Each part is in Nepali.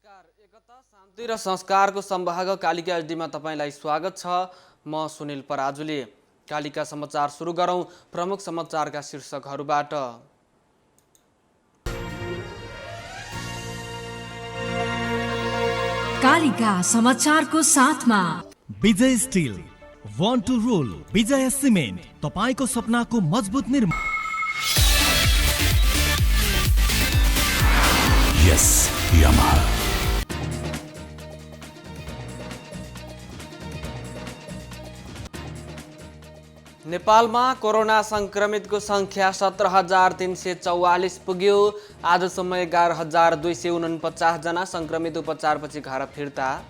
नमस्कार, एकता शान्ति र संस्कारको सम्भाग कालिका एचडीमा तपाईलाई स्वागत छ। म सुनिल पराजुली। कालिका समाचार सुरु गरौं प्रमुख समाचारका शीर्षकहरूबाट। कालिका समाचारको साथमा Vijay steel, want to rule, Vijay cement, तपाईको सपनाको मजबुत निर्माण। यस यामाहा। नेपालमा कोरोना संक्रमितको संख्या 17,344 पुग्यो। आजसम्म 11,249 जना संक्रमित उपचारपछि घर फिर्ता।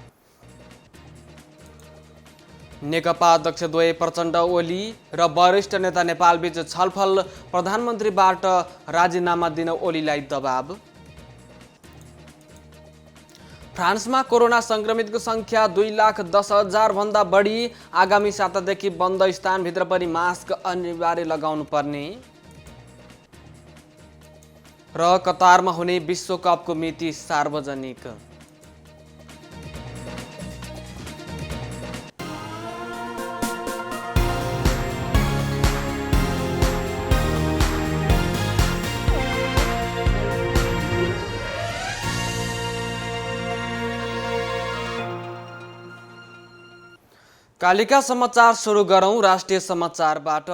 नेकपा अध्यक्ष द्वय प्रचण्ड ओली र वरिष्ठ नेता नेपालबीच छलफल, प्रधानमन्त्रीबाट राजीनामा दिन ओलीलाई दबाब। फ्रान्समा कोरोना संक्रमितको संख्या 2,10,000 भन्दा बढी। आगामी सातादेखि बन्द स्थानभित्र पनि मास्क अनिवार्य लगाउनु पर्ने। र कतारमा हुने विश्वकपको मिति सार्वजनिक। कालिका समाचार सुरु गरौं राष्ट्रिय समाचारबाट।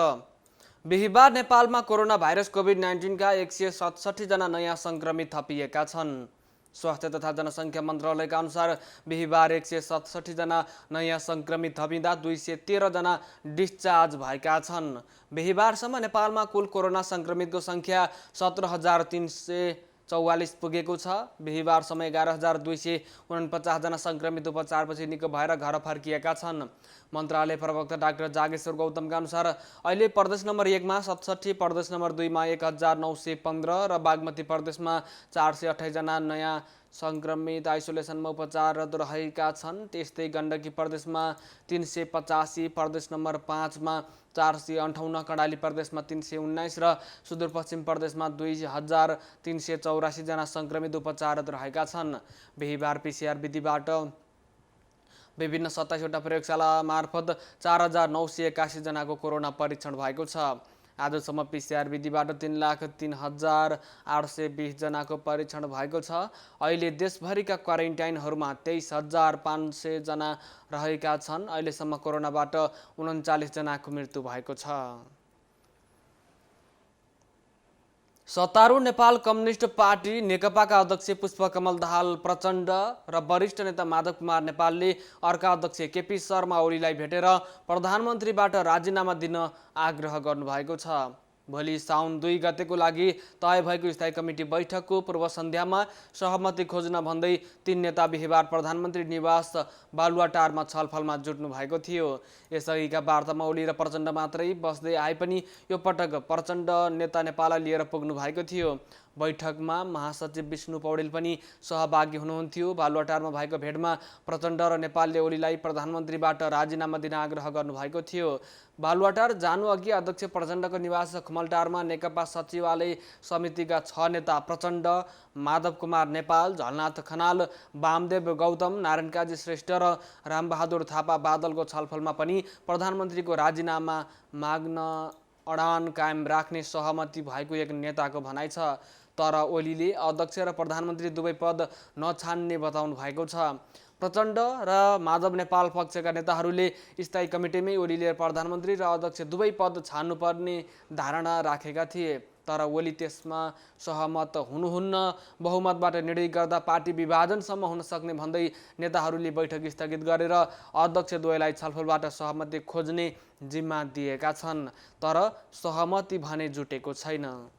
बिहिबार नेपालमा कोरोना भाइरस कोभिड-19 का 167 जना नयाँ संक्रमित थपिएका छन्। स्वास्थ्य तथा जनसङ्ख्या मन्त्रालयका अनुसार बिहिबार 167 जना नयाँ संक्रमित थपिँदा 213 जना डिस्चार्ज भएका छन्। बिहिबारसम्म नेपालमा कुल कोरोना संक्रमितको संख्या 17,344 पुगेको छ। बिहिबारसम्म 11,249 जना संक्रमित उपचारपछि निको भएर घर फर्किएका छन्। मन्त्रालय प्रवक्ता डाक्टर जागेश्वर गौतमका अनुसार अहिले प्रदेश नम्बर 1 मा 67, प्रदेश नम्बर 2 मा 1,915 र बागमती प्रदेशमा 428 जना नयाँ संक्रमित आइसोलेसनमा उपचाररत रहेका छन्। त्यस्तै गण्डकी प्रदेशमा 385, प्रदेश नम्बर 5 मा 458, कर्णाली प्रदेशमा 319 र सुदूरपश्चिम प्रदेशमा 2,384 जना संक्रमित उपचाररत रहेका छन्। बिहिबार पीसीआर विधिबाट विभिन्न 27वटा प्रयोगशाला मार्फत 4,981 जनाको कोरोना परीक्षण भएको छ। आजसम्म पीसीआर विधिबाट 3,03,820 जनाको परीक्षण भएको छ। अहिले देशभरिका क्वारेन्टाइनहरूमा 23,500 जना रहेका छन्। अहिलेसम्म कोरोनाबाट 39 जनाको मृत्यु भएको छ। सत्तारूढ नेपाल कम्युनिस्ट पार्टी नेकपाका अध्यक्ष पुष्पकमल दाहाल प्रचण्ड र वरिष्ठ नेता माधव कुमार नेपालले अर्का अध्यक्ष केपी शर्मा ओलीलाई भेटेर प्रधानमन्त्रीबाट राजीनामा दिन आग्रह गर्नुभएको छ। भोलि साउन 2 गतेको लागि तय भएको स्थायी कमिटी बैठकको पूर्व सन्ध्यामा सहमति खोज्न भन्दै तीन नेता बिहिबार प्रधानमन्त्री निवास बालुवाटारमा छलफलमा जुट्नु भएको थियो। यसअघिका वार्तामा ओली र प्रचण्ड मात्रै बस्दै आए पनि यो पटक प्रचण्ड नेता नेपाललाई लिएर पुग्नु भएको थियो। बैठकमा महासचिव विष्णु पौडेल पनि सहभागी हुनुहुन्थ्यो। बालुवाटारमा भएको भेटमा प्रचण्ड र नेपालले ओलीलाई प्रधानमन्त्रीबाट राजीनामा दिन आग्रह गर्नुभएको थियो। बालुवाटार जानु अघि अध्यक्ष प्रचण्डको निवास खमलटारमा नेकपा सचिवालय समितिका 6 नेता प्रचण्ड, माधव कुमार नेपाल, झलनाथ खनाल, वामदेव गौतम, नारायण काजी श्रेष्ठ र रामबहादुर थापा बादलको छलफलमा पनि प्रधानमन्त्रीको राजीनामा माग्न अडान कायम राख्ने सहमति भएको एक नेताको भनाइ छ। तर ओलीले अध्यक्ष र प्रधानमन्त्री दुवै पद नछान्ने बताउनु भएको छ। प्रचण्ड र माधव नेपाल पक्षका नेताहरूले स्थायी कमिटीमै ओलीले प्रधानमन्त्री र अध्यक्ष दुवै पद छान्नुपर्ने धारणा राखेका थिए। तर ओली त्यसमा सहमत हुनुहुन्न। बहुमतबाट निर्णय गर्दा पार्टी विभाजनसम्म हुन सक्ने भन्दै नेताहरूले बैठक स्थगित गरेर अध्यक्ष द्वयलाई छलफलबाट सहमति खोज्ने जिम्मा दिएका छन्। तर सहमति भने जुटेको छैन।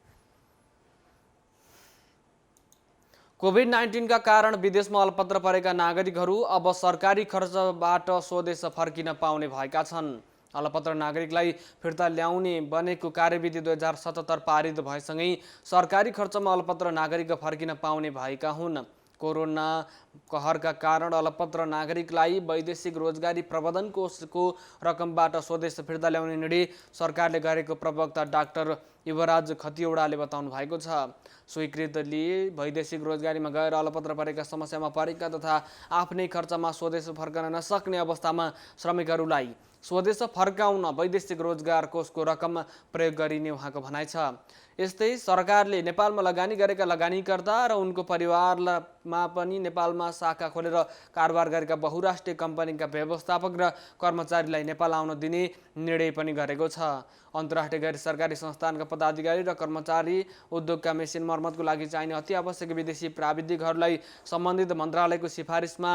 कोभिड-19 का कारण विदेशमा अलपत्र परेका नागरिकहरू अब सरकारी खर्चबाट स्वदेश फर्किन पाउने भएका छन्। अलपत्र नागरिकलाई फिर्ता ल्याउने बनेको कार्यविधि 2077 पारित भएसँगै सरकारी खर्चमा अलपत्र नागरिक फर्किन पाउने भएका हुन्। कोरोना कहरका कारण अलपत्र नागरिकलाई वैदेशिक रोजगारी प्रबन्धन कोषको रकमबाट स्वदेश फिर्ता ल्याउने निर्णय सरकारले गरेको प्रवक्ता डाक्टर युवराज खतिवडाले बताउनु भएको छ। स्वीकृतले वैदेशिक रोजगारीमा गएर अलपत्र परेका समस्यामा परेका तथा आफ्नै खर्चमा स्वदेश फर्कन नसक्ने अवस्थामा श्रमिकहरूलाई स्वदेश फर्काउन वैदेशिक रोजगार कोषको रकम प्रयोग गरिने उहाँको भनाइ छ। यस्तै सरकारले नेपालमा लगानी गरेका लगानीकर्ता र उनको परिवारमा पनि नेपालमा शाखा खोलेर कारोबार गरेका बहुराष्ट्रिय कम्पनीका व्यवस्थापक र कर्मचारीलाई नेपाल आउन दिने निर्णय पनि गरेको छ। अन्तर्राष्ट्रिय गैर सरकारी संस्थानका पदाधिकारी र कर्मचारी उद्योगका मेसिन मर्मतको लागि चाहिने अति आवश्यक विदेशी प्राविधिकहरूलाई सम्बन्धित मन्त्रालयको सिफारिसमा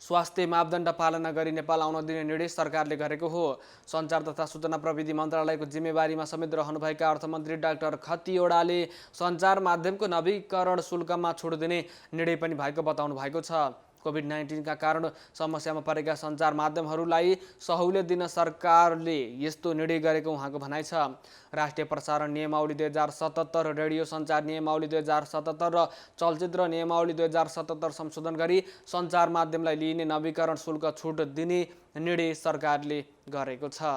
स्वास्थ्य मापदण्ड पालना गरी नेपाल आउन दिने निर्णय सरकारले गरेको हो। सञ्चार तथा सूचना प्रविधि मन्त्रालयको जिम्मेवारीमा समेत रहनुभएका अर्थमन्त्री डाक्टर खतिवडाले सञ्चार माध्यमको नवीकरण शुल्कमा छुट दिने निर्णय पनि भएको बताउनु भएको छ। कोभिड-19 का कारण समस्यामा परेका सञ्चार माध्यमहरूलाई सहुलियत दिन सरकारले यस्तो निर्णय गरेको उहाँको भनाइ छ। राष्ट्रिय प्रसारण नियमावली 2077, रेडियो सञ्चार नियमावली 2077 र चलचित्र नियमावली 2077 संशोधन गरी सञ्चार माध्यमलाई लिइने नवीकरण शुल्क छुट दिने निर्णय सरकारले गरेको छ।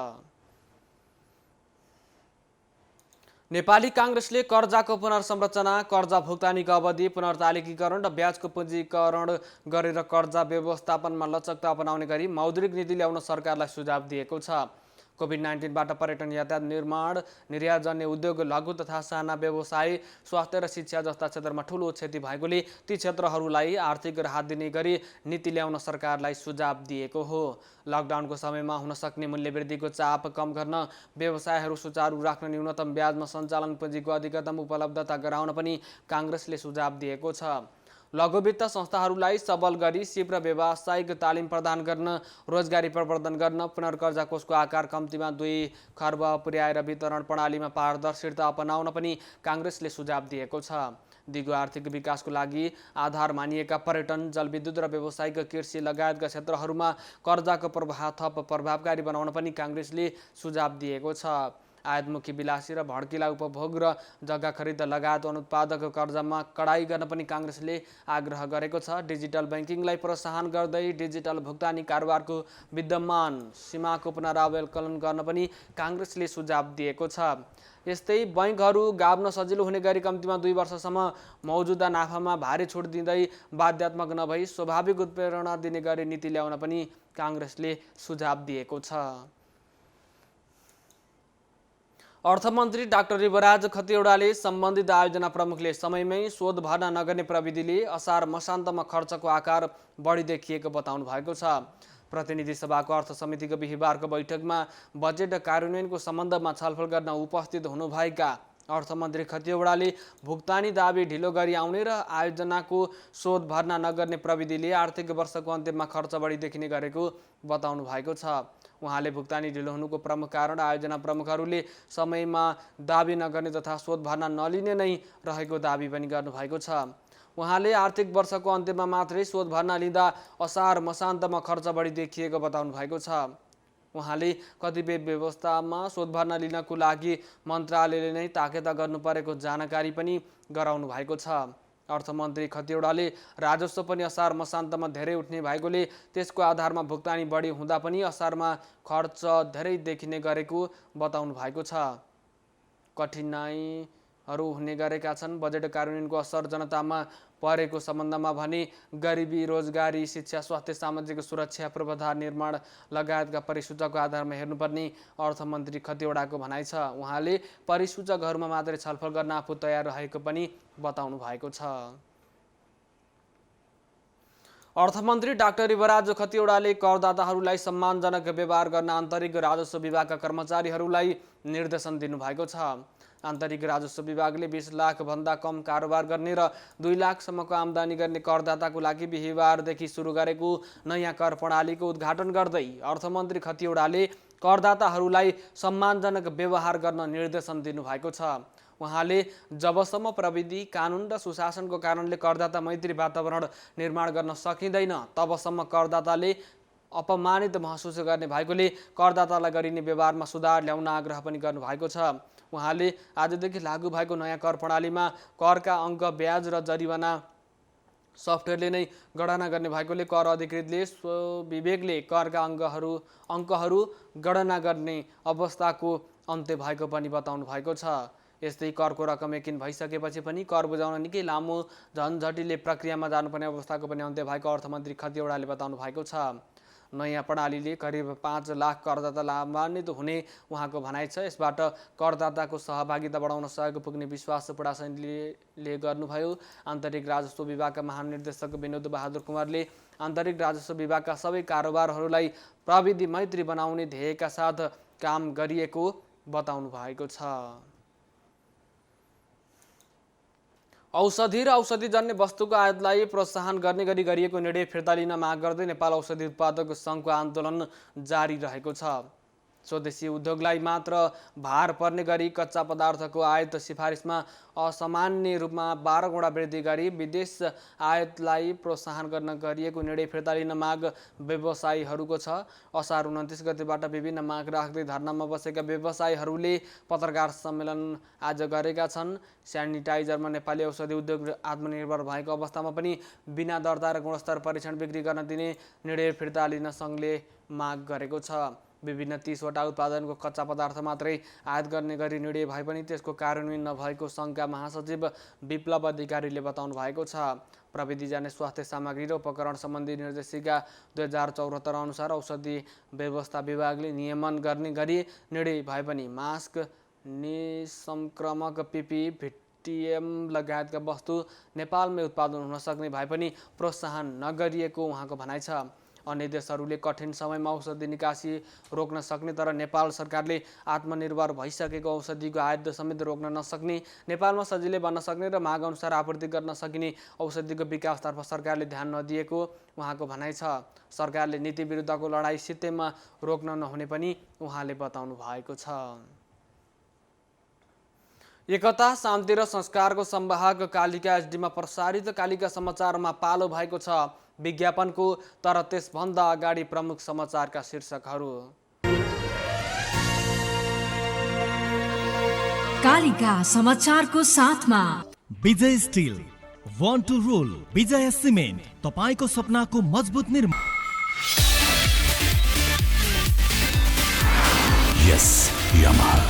नेपाली काङ्ग्रेसले कर्जाको पुनर्संरचना, कर्जा भुक्तानीको अवधि पुनर्तालिकीकरण र ब्याजको पुँजीकरण गरेर कर्जा व्यवस्थापनमा लचकता अपनाउने गरी मौद्रिक नीति ल्याउन सरकारलाई सुझाव दिएको छ। कोभिड-19बाट पर्यटन, यातायात, निर्माण, निर्यातजन्य उद्योग, लघु तथा साना व्यवसाय, स्वास्थ्य र शिक्षा जस्ता क्षेत्रमा ठूलो क्षति भएकोले ती क्षेत्रहरूलाई आर्थिक राहत दिने गरी नीति ल्याउन सरकारलाई सुझाव दिएको हो। लकडाउनको समयमा हुन सक्ने मूल्यवृद्धिको चाप कम गर्न, व्यवसायहरू सुचारू राख्न, न्यूनतम ब्याजमा सञ्चालन पुँजीको अधिकतम उपलब्धता गराउन पनि काङ्ग्रेसले सुझाव दिएको छ। लघुवित्त संस्थाहरूलाई सबल गरी शीघ्र व्यावसायिक तालिम प्रदान गर्न, रोजगारी प्रवर्धन गर्न, पुनर्कर्जा कोषको आकार कम्तीमा 2 खर्ब पुर्याएर वितरण प्रणालीमा पारदर्शिता अपनाउन पनि काङ्ग्रेसले सुझाव दिएको छ। दिगो आर्थिक विकासको लागि आधार मानिएका पर्यटन, जलविद्युत र व्यावसायिक कृषि लगायतका क्षेत्रहरूमा कर्जाको प्रवाह थप प्रभावकारी बनाउन पनि काङ्ग्रेसले सुझाव दिएको छ। आयातमुखी विलासी र भड्किला उपभोग र जग्गा खरिद लगायत अनुत्पादक कर्जामा कडाई गर्न पनि काङ्ग्रेसले आग्रह गरेको छ। डिजिटल ब्याङ्किङलाई प्रोत्साहन गर्दै डिजिटल भुक्तानी कारोबारको विद्यमान सीमाको पुनरावलोकन गर्न पनि काङ्ग्रेसले सुझाव दिएको छ। यस्तै बैंकहरू गाभ्न सजिलो हुने गरी कम्तीमा 2 वर्षसम्म मौजुदा नाफामा भारी छुट दिँदै बाध्यात्मक नभई स्वाभाविक उत्प्रेरणा दिने गरी नीति ल्याउन पनि काङ्ग्रेसले सुझाव दिएको छ। अर्थमन्त्री डाक्टर युवराज खतिवडाले सम्बन्धित आयोजना प्रमुखले समयमै शोध भर्ना नगर्ने प्रविधिले असार मसान्तमा खर्चको आकार बढी देखिएको बताउनु भएको छ। प्रतिनिधि सभाको अर्थ समितिको बिहिबारको बैठकमा बजेट कार्यान्वयनको सम्बन्धमा छलफल गर्न उपस्थित हुनुभएका अर्थमन्त्री खतिवडाले भुक्तानी दाबी ढिलो गरी आउने र आयोजनाको शोध भर्ना नगर्ने प्रविधिले आर्थिक वर्षको अन्त्यमा खर्च बढी देखिने गरेको बताउनु भएको छ। उहाँले भुक्तानी ढिलो हुनुको प्रमुख कारण आयोजना प्रमुखहरूले समयमा दाबी नगर्ने तथा शोध भर्ना नलिने नै रहेको दाबी पनि गर्नुभएको छ। उहाँले आर्थिक वर्षको अन्त्यमा मात्रै शोध भर्ना लिँदा असार मसान्तमा खर्च बढी देखिएको बताउनु भएको छ। उहाँले कतिपय व्यवस्थामा शोध भर्ना लिनको लागि मन्त्रालयले नै ताकेता गर्नु परेको जानकारी पनि गराउनु भएको छ। अर्थमन्त्री खतिवडाले राजस्व पनि असार मसान्तमा धेरै उठ्ने भएकोले त्यसको आधारमा भुक्तानी बढी हुँदा पनि असारमा खर्च धेरै देखिने गरेको बताउनु भएको छ। कठिनाइहरू हुने गरेका छन्। बजेट कार्यान्वयनको असर जनतामा परेको सम्बन्धमा भने गरिबी, रोजगारी, शिक्षा, स्वास्थ्य, सामाजिक सुरक्षा, पूर्वाधार निर्माण लगायतका परिसूचकको आधारमा हेर्नुपर्ने अर्थमन्त्री खतिवडाको भनाइ छ। उहाँले परिसूचकहरूमा मात्रै छलफल गर्न आफू तयार रहेको पनि बताउनु भएको छ। अर्थमन्त्री डाक्टर युवराज खतिवडाले करदाताहरूलाई सम्मानजनक व्यवहार गर्न आन्तरिक राजस्व विभागका कर्मचारीहरूलाई निर्देशन दिनुभएको छ। आन्तरिक राजस्व विभागले 20 लाख भन्दा कम कारोबार गर्ने र 2 लाखसम्मको आम्दानी गर्ने करदाताको लागि बिहिबारदेखि सुरु गरेको नयाँ कर प्रणालीको उद्घाटन गर्दै अर्थमन्त्री खतिवडाले करदाताहरूलाई सम्मानजनक व्यवहार गर्न निर्देशन दिनुभएको छ। उहाँले जबसम्म प्रविधि, कानुन र सुशासनको कारणले करदाता मैत्री वातावरण निर्माण गर्न सकिँदैन तबसम्म करदाताले अपमानित महसुस गर्ने भएकोले करदातालाई गरिने व्यवहारमा सुधार ल्याउन आग्रह पनि गर्नुभएको छ। उहाँले आजदेखि लागू भएको नयाँ कर प्रणालीमा करका अङ्क, ब्याज र जरिवाना सफ्टवेयरले नै गणना गर्ने भएकोले कर अधिकृतले स्वविवेकले करका अङ्कहरू गणना गर्ने अवस्थाको अन्त्य भएको पनि बताउनु भएको छ। यस्तै करको रकम यकिन भइसकेपछि पनि कर बुझाउन निकै लामो झन्झटिले प्रक्रियामा जानुपर्ने अवस्थाको पनि अन्त्य भएको अर्थमन्त्री खतिवडाले बताउनु भएको छ। नयाँ प्रणालीले करिब 5 लाख करदाता लाभान्वित हुने उहाँको भनाइ छ। यसबाट करदाताको सहभागिता बढाउन सहयोग पुग्ने विश्वास पुडासैनीले गर्नुभयो। आन्तरिक राजस्व विभागका महानिर्देशक विनोद बहादुर कुमारले आन्तरिक राजस्व विभागका सबै कारोबारहरूलाई प्रविधि मैत्री बनाउने ध्येयका साथ काम गरिएको बताउनु भएको छ। औषधि र औषधिजन्य वस्तुको आयातलाई प्रोत्साहन गर्ने गरी गरिएको निर्णय फिर्ता लिन माग गर्दै नेपाल औषधि उत्पादक सङ्घको आन्दोलन जारी रहेको छ। स्वदेशी उद्योगलाई मात्र भार पर्ने गरी कच्चा पदार्थको आयात सिफारिसमा असामान्य रूपमा 12 गुणा वृद्धि गरी विदेश आयातलाई प्रोत्साहन गर्न गरिएको निर्णय फिर्ता लिन माग व्यवसायीहरूको छ। असार 29 गतेबाट विभिन्न माग राख्दै धरनामा बसेका व्यवसायीहरूले पत्रकार सम्मेलन आज गरेका छन्। स्यानिटाइजरमा नेपाली औषधि उद्योग आत्मनिर्भर भएको अवस्थामा पनि बिना दर्ता र गुणस्तर परीक्षण बिक्री गर्न दिने निर्णय फिर्ता लिन सङ्घले माग गरेको छ। विभिन्न 30 वटा उत्पादनको कच्चा पदार्थ मात्रै आयात गर्ने गरी निर्णय भए पनि त्यसको कार्यान्वयन नभएको सङ्घका महासचिव विप्लव अधिकारीले बताउनु भएको छ। प्रविधिजन्य स्वास्थ्य सामग्री र उपकरण सम्बन्धी निर्देशिका 2074 अनुसार औषधि व्यवस्था विभागले नियमन गर्ने गरी निर्णय भए पनि मास्क, निसंक्रमक पिपी, भिटिएम लगायतका वस्तु नेपालमै उत्पादन हुन सक्ने भए पनि प्रोत्साहन नगरिएको उहाँको भनाइ छ। अन्य देशहरूले कठिन समयमा औषधि निकासी रोक्न सक्ने तर नेपाल सरकारले आत्मनिर्भर भइसकेको औषधिको आयात समेत रोक्न नसक्ने, नेपालमा सजिलै बन्न सक्ने र माग अनुसार आपूर्ति गर्न सकिने औषधिको विकासतर्फ सरकारले ध्यान नदिएको उहाँको भनाइ छ। सरकारले नीति विरुद्धको लडाईँ सित्तैमा रोक्न नहुने पनि उहाँले बताउनु भएको छ। एकता, शान्ति र संस्कारको संवाहक कालिका एचडीमा प्रसारित कालिका समाचारमा पालो भएको छ। विज्ञापनको तर त्यसभन्दा अगाडि प्रमुख समाचारका शीर्षकहरू। कालिका समाचारको साथमा Vijay still, one two role, विजय सिमेन्ट, तपाईको सपनाको मजबुत निर्माण। यस यामाहा।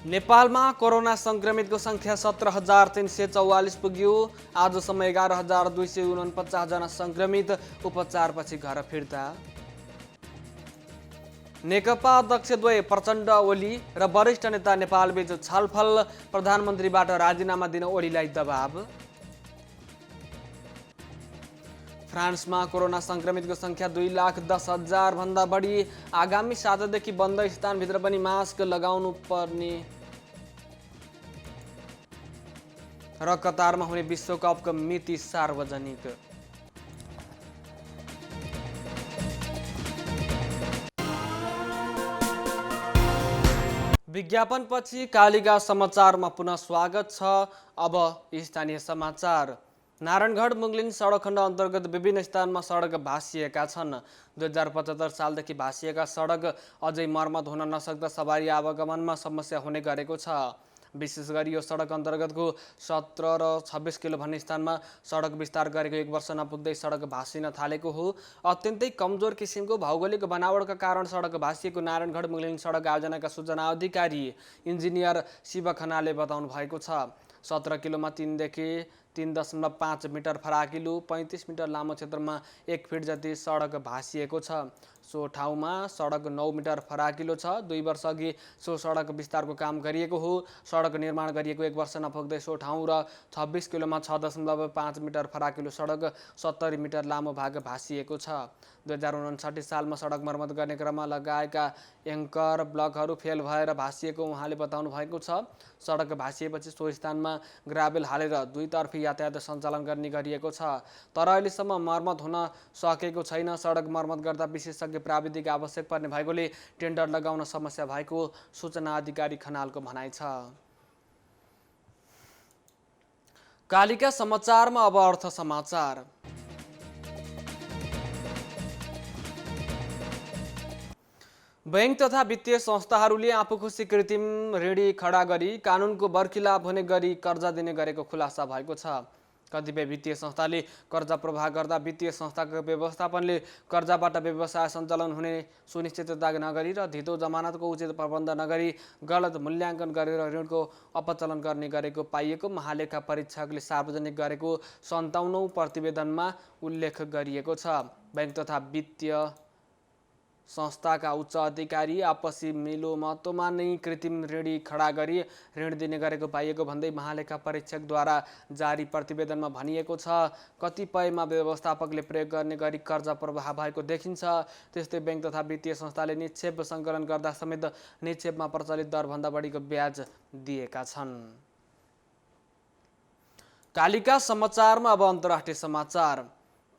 नेपालमा कोरोना संक्रमितको संख्या 17,344 पुग्यो। आजसम्म 11,249 जना संक्रमित उपचारपछि घर फिर्ता। नेकपा अध्यक्षद्वय प्रचण्ड ओली र वरिष्ठ नेता नेपालबीच छलफल, प्रधानमन्त्रीबाट राजीनामा दिन ओलीलाई दबाब। फ्रान्समा कोरोना संक्रमितको संख्या 2,10,000 भन्दा बढी। आगामी सातादेखि बन्द स्थानभित्र पनि मास्क लगाउनु पर्ने। र कतारमा हुने विश्वकपको मिति सार्वजनिक। विज्ञापनपछि कालिका समाचारमा पुनः स्वागत छ। अब स्थानीय समाचार। नारायणगढ मुगलिन सडक खण्ड अन्तर्गत विभिन्न स्थानमा सडक भाँसिएका छन्। 2075 सालदेखि भाँसिएका सडक अझै मर्मत हुन नसक्दा सवारी आवागमनमा समस्या हुने गरेको छ। विशेष गरी यो सडक अन्तर्गतको 17 र 26 किलो भन्ने स्थानमा सडक विस्तार गरेको 1 वर्ष नपुग्दै सडक भाँसिन थालेको हो। अत्यन्तै कमजोर किसिमको भौगोलिक बनावटका कारण सडक भाँसिएको नारायणगढ मुगलिन सडक आयोजनाका सूचना अधिकारी इन्जिनियर शिव खनालले बताउनु भएको छ। 17 किलोमा 3 देखि 3.5 मिटर फराकिलो 35 मिटर लामो क्षेत्रमा 1 फिट जति सडक भाँसिएको छ। सो ठाउँमा सडक 9 मिटर फराकिलो छ। 2 वर्ष अघि सो सडक विस्तारको काम गरिएको हो। सडक निर्माण गरिएको 1 वर्ष नपुग्दै सो ठाउँ र 26 किलोमा 6.5 मिटर फराकिलो सडक 70 मिटर लामो भाग भाँसिएको छ। 2059 सालमा सडक मर्मत गर्ने क्रममा लगाएका एङ्कर ब्लकहरू फेल भएर भाँसिएको उहाँले बताउनु भएको छ। सडक भाँसिएपछि सो स्थानमा ग्राभेल हालेर दुईतर्फी यातायात सञ्चालन गर्ने गरिएको छ। तर अहिलेसम्म मर्मत हुन सकेको छैन। सडक मर्मत गर्दा विशेषज्ञ प्राविधिक आवश्यक पर्ने भएकोले टेन्डर लगाउन समस्या भएको सूचना अधिकारी खनालको भनाइ छ। कालिका समाचारमा अब अर्थ समाचार। बैंक तथा वित्तीय संस्थाहरूले आफूखुसी कृत्रिम ऋणी खडा गरी कानुनको बर्खिलाप हुने गरी कर्जा दिने गरेको खुलासा भएको छ। कतिपय वित्तीय संस्थाले कर्जा प्रवाह गर्दा वित्तीय संस्थाको व्यवस्थापनले कर्जाबाट व्यवसाय सञ्चालन हुने सुनिश्चितता नगरी र धितो जमानतको उचित प्रबन्ध नगरी गलत मूल्याङ्कन गरेर ऋणको अपचलन गर्ने गरेको पाइएको महालेखा परीक्षकले सार्वजनिक गरेको 57औं प्रतिवेदनमा उल्लेख गरिएको छ। बैंक तथा वित्तीय संस्थाका उच्च अधिकारी आपसी मिलोमतोमा नै कृत्रिम ऋणी खडा गरी ऋण दिने गरेको पाइएको भन्दै महालेखा परीक्षकद्वारा जारी प्रतिवेदनमा भनिएको छ। कतिपयमा व्यवस्थापकले प्रयोग गर्ने गरी कर्जा प्रवाह भएको देखिन्छ। त्यस्तै बैंक तथा वित्तीय संस्थाले निक्षेप सङ्कलन गर्दा समेत निक्षेपमा प्रचलित दरभन्दा बढीको ब्याज दिएका छन्। कालिका समाचारमा अब अन्तर्राष्ट्रिय समाचार।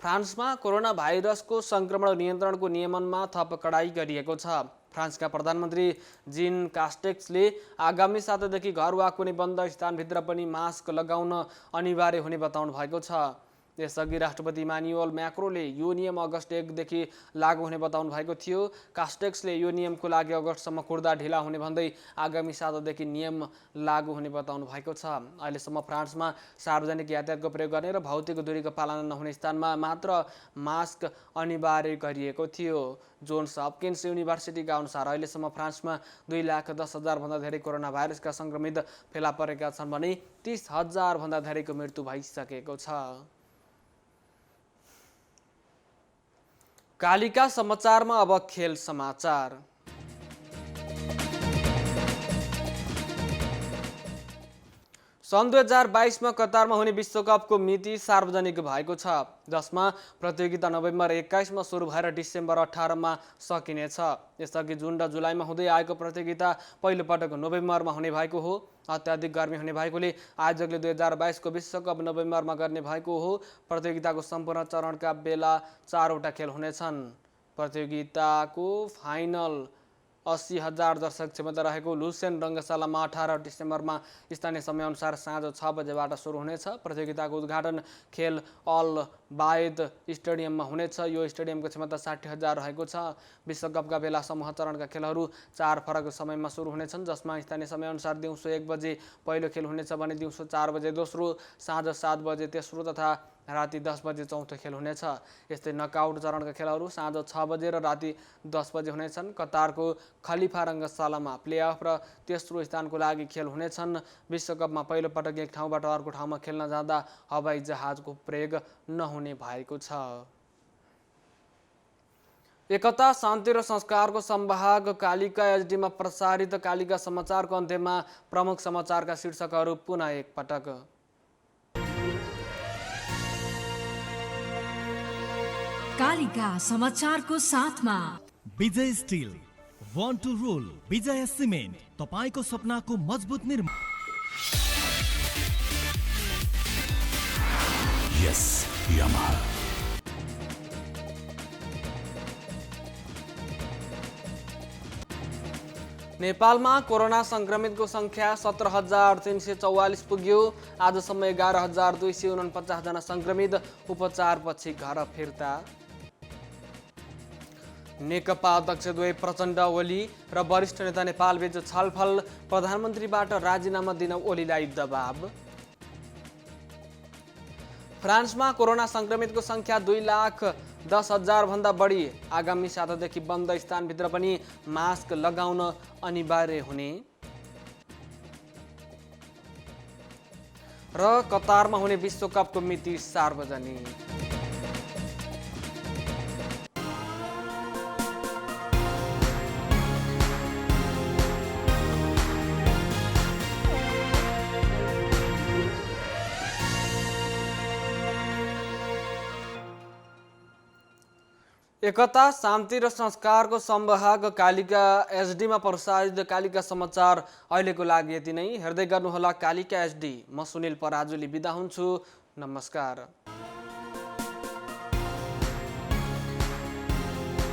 फ्रान्समा कोरोना भाइरसको संक्रमण नियन्त्रणको नियमनमा थप कडाई गरिएको छ। फ्रान्सका प्रधानमन्त्री जीन कास्टेक्सले आगामी सातादेखि घर वा कुनै बन्द स्थानभित्र पनि मास्क लगाउन अनिवार्य हुने बताउनु भएको छ। यसअघि राष्ट्रपति इमानुएल म्याक्रोले यो नियम अगस्त 1 देखि लागू हुने बताउनु भएको थियो। कास्टेक्सले यो नियमको लागि अगस्तसम्म कुर्दा ढिला हुने भन्दै आगामी सातादेखि नियम लागू हुने बताउनु भएको छ। अहिलेसम्म फ्रान्समा सार्वजनिक यातायातको प्रयोग गर्ने र भौतिक दूरीको पालना नहुने स्थानमा मात्र मास्क अनिवार्य गरिएको थियो। जोन्स हपकिन्स युनिभर्सिटीका अनुसार अहिलेसम्म फ्रान्समा 2,10,000 भन्दा धेरै कोरोना भाइरसका संक्रमित फेला परेका छन् भने 30,000 भन्दा धेरैको मृत्यु भइसकेको छ। कालिका समाचारमा अब खेल समाचार। सन् 2022 कतारमा हुने विश्वकपको मिति सार्वजनिक भएको छ, जसमा प्रतियोगिता नोभेम्बर 21 सुरु भएर डिसेम्बर 18 सकिनेछ। यसअघि जुन र जुलाईमा हुँदै आएको प्रतियोगिता पहिलो पटक नोभेम्बरमा हुने भएको हो। अत्याधिक गर्मी हुने भएकोले आयोजकले 2022 को विश्वकप नोभेम्बरमा गर्ने भएको हो। प्रतियोगिताको सम्पूर्ण चरणका बेला 4 वटा खेल हुनेछन्। प्रतियोगिताको फाइनल 80,000 दर्शक क्षमता रहेको लुसेन रङ्गशालामा 18 डिसेम्बरमा स्थानीय समयअनुसार साँझ 6 बजेबाट सुरु हुनेछ। प्रतियोगिताको उद्घाटन खेल अल बायद स्टेडियममा हुनेछ। यो स्टेडियमको क्षमता 60,000 रहेको छ। विश्वकपका बेला समूह चरणका खेलहरू 4 फरक समयमा सुरु हुनेछन्, जसमा स्थानीय समयअनुसार दिउँसो 1 बजे पहिलो खेल हुनेछ भने दिउँसो 4 बजे दोस्रो, साँझ 7 बजे तेस्रो तथा राति 10 बजे चौथो खेल हुनेछ। यस्तै नकआउट चरणका खेलहरू साँझ 6 बजे र राति 10 बजे हुनेछन्। कतारको खलिफा रङ्गशालामा प्लेअफ र तेस्रो स्थानको लागि खेल हुनेछन्। विश्वकपमा पहिलो पटक एक ठाउँबाट अर्को ठाउँमा खेल्न जाँदा हवाई जहाजको प्रयोग नहुने भएको छ। एकता, शान्ति र संस्कारको संवाहक कालिका एचडीमा प्रसारित कालिका समाचारको अन्त्यमा प्रमुख समाचारका शीर्षकहरू पुनः एक पटक। कालिका समाचारको साथमा Vijay still, one two role, विजय सिमेन्ट, तपाईको सपनाको मजबुत निर्माण। यस यामाहा। नेपालमा कोरोना संक्रमितको संख्या 17,344 पुग्यो। आजसम्म 11,249 जना संक्रमित उपचारपछि घर फिर्ता। नेकपा अध्यक्ष द्वय प्रचण्ड ओली र वरिष्ठ नेता नेपालबीच छलफल, प्रधानमन्त्रीबाट राजीनामा दिन ओलीलाई दबाब। फ्रान्समा कोरोना संक्रमितको संख्या 2,10,000 भन्दा बढी। आगामी सातादेखि बन्द स्थानभित्र पनि मास्क लगाउन अनिवार्य हुने र कतारमा हुने विश्वकपको मिति सार्वजनिक। एकता, शान्ति र संस्कारको संवाहक कालिका एचडीमा प्रसारित कालिका समाचार अहिलेको लागि यति नै। हेर्दै गर्नुहोला कालिका एचडी। म सुनिल पराजुली बिदा हुन्छु। नमस्कार।